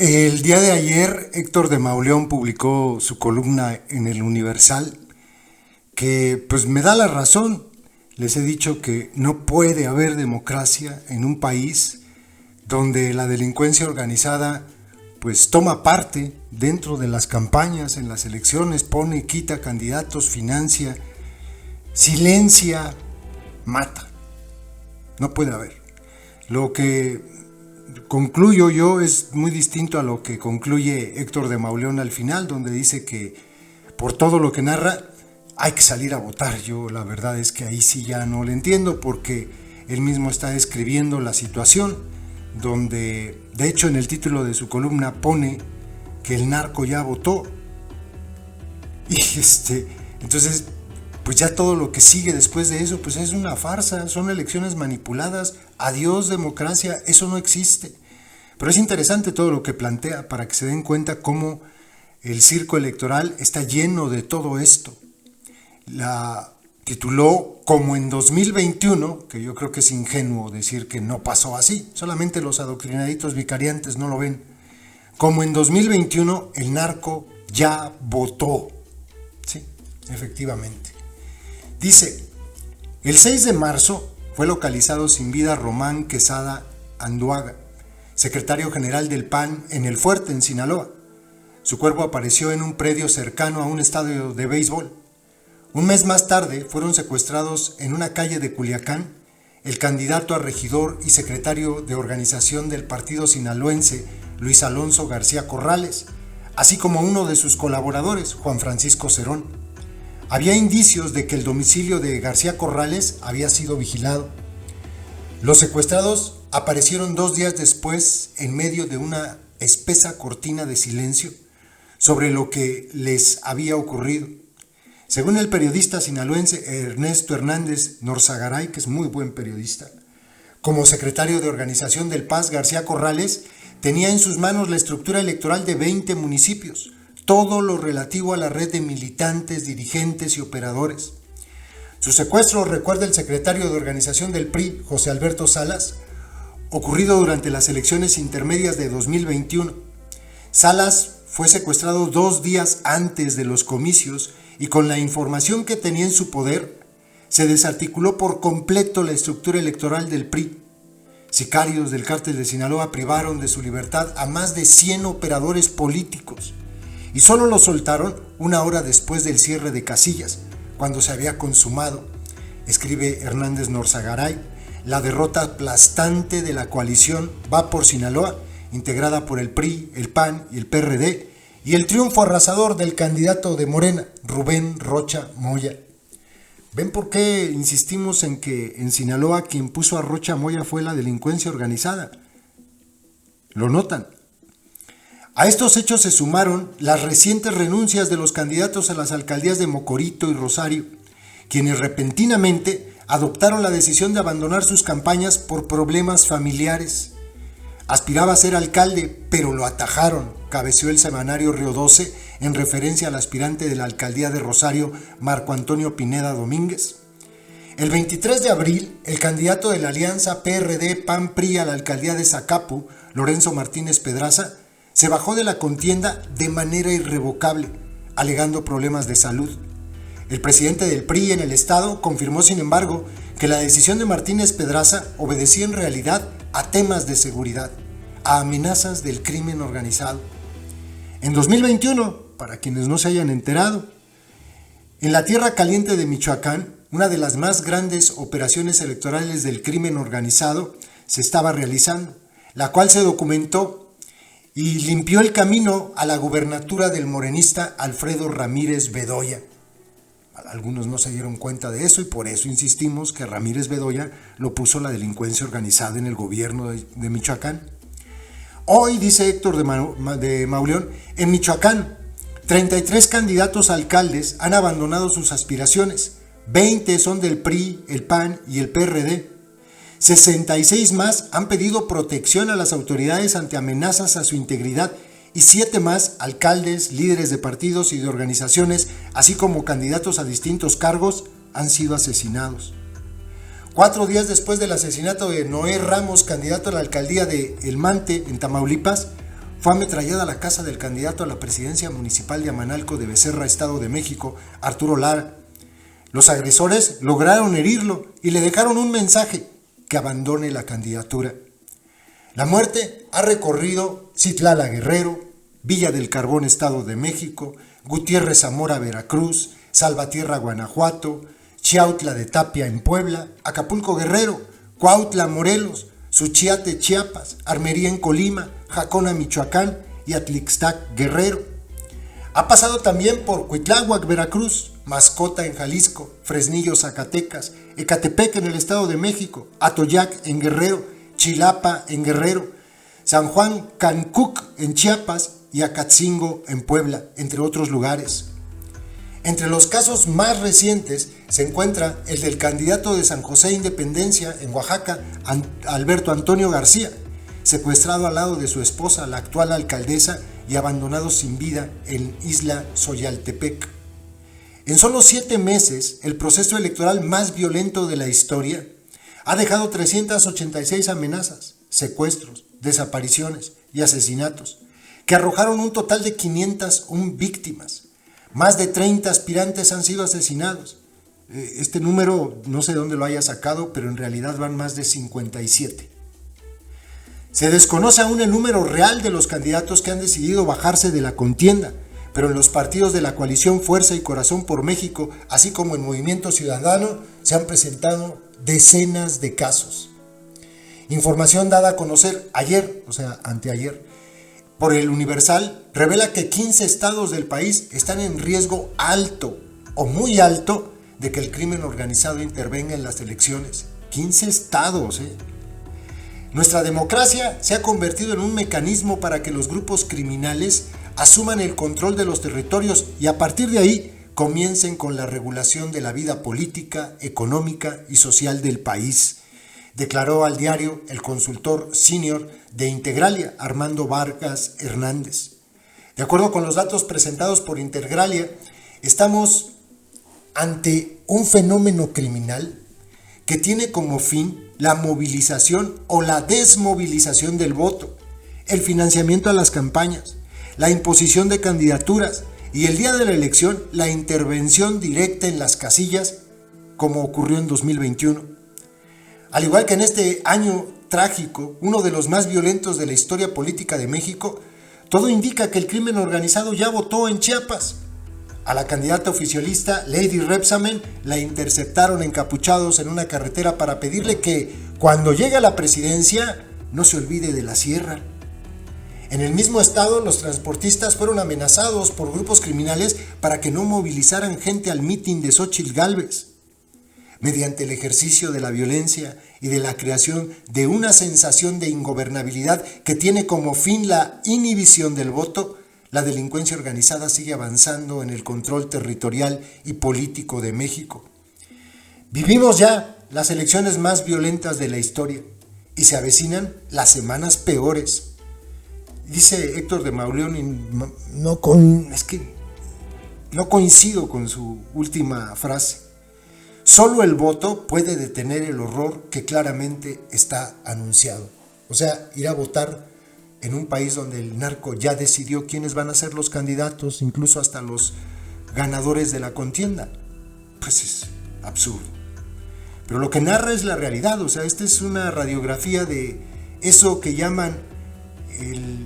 El día de ayer, Héctor de Mauleón publicó su columna en el Universal, que pues me da la razón. Les he dicho que no puede haber democracia en un país donde la delincuencia organizada pues toma parte dentro de las campañas, en las elecciones, pone, quita candidatos, financia, silencia, mata. No puede haber. Lo que concluyo yo es muy distinto a lo que concluye Héctor de Mauleón al final, donde dice que por todo lo que narra hay que salir a votar. Yo la verdad es que ahí sí ya no le entiendo, porque él mismo está describiendo la situación, donde de hecho en el título de su columna pone que el narco ya votó. Y entonces pues ya todo lo que sigue después de eso pues es una farsa, son elecciones manipuladas, adiós democracia, eso no existe. Pero es interesante todo lo que plantea para que se den cuenta cómo el circo electoral está lleno de todo esto. La tituló Como en 2021, que yo creo que es ingenuo decir que no pasó así, solamente los adoctrinaditos vicariantes no lo ven. Como en 2021 el narco ya votó. Sí, efectivamente. Dice, el 6 de marzo fue localizado sin vida Román Quesada Anduaga, secretario general del PAN en El Fuerte, en Sinaloa. Su cuerpo apareció en un predio cercano a un estadio de béisbol. Un mes más tarde fueron secuestrados en una calle de Culiacán el candidato a regidor y secretario de organización del partido sinaloense, Luis Alonso García Corrales, así como uno de sus colaboradores, Juan Francisco Cerón. Había indicios de que el domicilio de García Corrales había sido vigilado. Los secuestrados aparecieron 2 días después en medio de una espesa cortina de silencio sobre lo que les había ocurrido. Según el periodista sinaloense Ernesto Hernández Norzagaray, que es muy buen periodista, como secretario de organización del PAS, García Corrales tenía en sus manos la estructura electoral de 20 municipios, todo lo relativo a la red de militantes, dirigentes y operadores. Su secuestro, recuerda el secretario de organización del PRI, José Alberto Salas, ocurrido durante las elecciones intermedias de 2021. Salas fue secuestrado 2 días antes de los comicios y con la información que tenía en su poder, se desarticuló por completo la estructura electoral del PRI. Sicarios del cártel de Sinaloa privaron de su libertad a más de 100 operadores políticos y solo los soltaron 1 hora después del cierre de casillas, cuando se había consumado, escribe Hernández Norzagaray, la derrota aplastante de la coalición Va por Sinaloa, integrada por el PRI, el PAN y el PRD, y el triunfo arrasador del candidato de Morena, Rubén Rocha Moya. ¿Ven por qué insistimos en que en Sinaloa quien puso a Rocha Moya fue la delincuencia organizada? ¿Lo notan? A estos hechos se sumaron las recientes renuncias de los candidatos a las alcaldías de Mocorito y Rosario, quienes repentinamente adoptaron la decisión de abandonar sus campañas por problemas familiares. Aspiraba a ser alcalde, pero lo atajaron, cabeció el semanario Río 12 en referencia al aspirante de la alcaldía de Rosario, Marco Antonio Pineda Domínguez. El 23 de abril, el candidato de la alianza PRD-PAN-PRI a la alcaldía de Zacapu, Lorenzo Martínez Pedraza, se bajó de la contienda de manera irrevocable, alegando problemas de salud. El presidente del PRI en el estado confirmó, sin embargo, que la decisión de Martínez Pedraza obedecía en realidad a temas de seguridad, a amenazas del crimen organizado. En 2021, para quienes no se hayan enterado, en la Tierra Caliente de Michoacán, una de las más grandes operaciones electorales del crimen organizado se estaba realizando, la cual se documentó y limpió el camino a la gubernatura del morenista Alfredo Ramírez Bedoya. Algunos no se dieron cuenta de eso y por eso insistimos que Ramírez Bedoya lo puso la delincuencia organizada en el gobierno de Michoacán. Hoy, dice Héctor de Mauleón, en Michoacán, 33 candidatos a alcaldes han abandonado sus aspiraciones, 20 son del PRI, el PAN y el PRD. 66 más han pedido protección a las autoridades ante amenazas a su integridad y 7 más, alcaldes, líderes de partidos y de organizaciones, así como candidatos a distintos cargos, han sido asesinados. 4 días después del asesinato de Noé Ramos, candidato a la alcaldía de El Mante, en Tamaulipas, fue ametrallada la casa del candidato a la presidencia municipal de Amanalco de Becerra, Estado de México, Arturo Lara. Los agresores lograron herirlo y le dejaron un mensaje: que abandone la candidatura. La muerte ha recorrido Citlala, Guerrero, Villa del Carbón, Estado de México, Gutiérrez Zamora, Veracruz, Salvatierra, Guanajuato, Chiautla de Tapia en Puebla, Acapulco, Guerrero, Cuautla, Morelos, Suchiate, Chiapas, Armería en Colima, Jacona, Michoacán y Atlixtac, Guerrero. Ha pasado también por Cuitláhuac, Veracruz, Mascota en Jalisco, Fresnillo, Zacatecas, Ecatepec en el Estado de México, Atoyac en Guerrero, Chilapa en Guerrero, San Juan Cancuc en Chiapas y Acatzingo en Puebla, entre otros lugares. Entre los casos más recientes se encuentra el del candidato de San José Independencia en Oaxaca, Alberto Antonio García, secuestrado al lado de su esposa, la actual alcaldesa, y abandonado sin vida en Isla Xoyaltepec. En solo 7 meses, el proceso electoral más violento de la historia ha dejado 386 amenazas, secuestros, desapariciones y asesinatos, que arrojaron un total de 501 víctimas. Más de 30 aspirantes han sido asesinados. Este número no sé de dónde lo haya sacado, pero en realidad van más de 57. Se desconoce aún el número real de los candidatos que han decidido bajarse de la contienda, pero en los partidos de la coalición Fuerza y Corazón por México, así como en Movimiento Ciudadano, se han presentado decenas de casos. Información dada a conocer ayer, o sea, anteayer, por el Universal, revela que 15 estados del país están en riesgo alto o muy alto de que el crimen organizado intervenga en las elecciones. 15 estados, Nuestra democracia se ha convertido en un mecanismo para que los grupos criminales asuman el control de los territorios y a partir de ahí comiencen con la regulación de la vida política, económica y social del país, declaró al diario el consultor senior de Integralia, Armando Vargas Hernández. De acuerdo con los datos presentados por Integralia, estamos ante un fenómeno criminal que tiene como fin la movilización o la desmovilización del voto, el financiamiento a las campañas, la imposición de candidaturas y el día de la elección la intervención directa en las casillas, como ocurrió en 2021. Al igual que en este año trágico, uno de los más violentos de la historia política de México, todo indica que el crimen organizado ya votó en Chiapas. A la candidata oficialista Lady Rebsamen la interceptaron encapuchados en una carretera para pedirle que, cuando llegue a la presidencia, no se olvide de la sierra. En el mismo estado, los transportistas fueron amenazados por grupos criminales para que no movilizaran gente al mitin de Xóchitl Gálvez. Mediante el ejercicio de la violencia y de la creación de una sensación de ingobernabilidad que tiene como fin la inhibición del voto, la delincuencia organizada sigue avanzando en el control territorial y político de México. Vivimos ya las elecciones más violentas de la historia y se avecinan las semanas peores. Dice Héctor de Mauleón, y no coincido con su última frase. Solo el voto puede detener el horror que claramente está anunciado. O sea, ir a votar en un país donde el narco ya decidió quiénes van a ser los candidatos, incluso hasta los ganadores de la contienda. Pues es absurdo. Pero lo que narra es la realidad, o sea, esta es una radiografía de eso que llaman el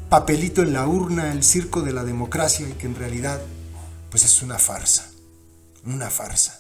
papelito en la urna, el circo de la democracia, y que en realidad pues es una farsa, una farsa.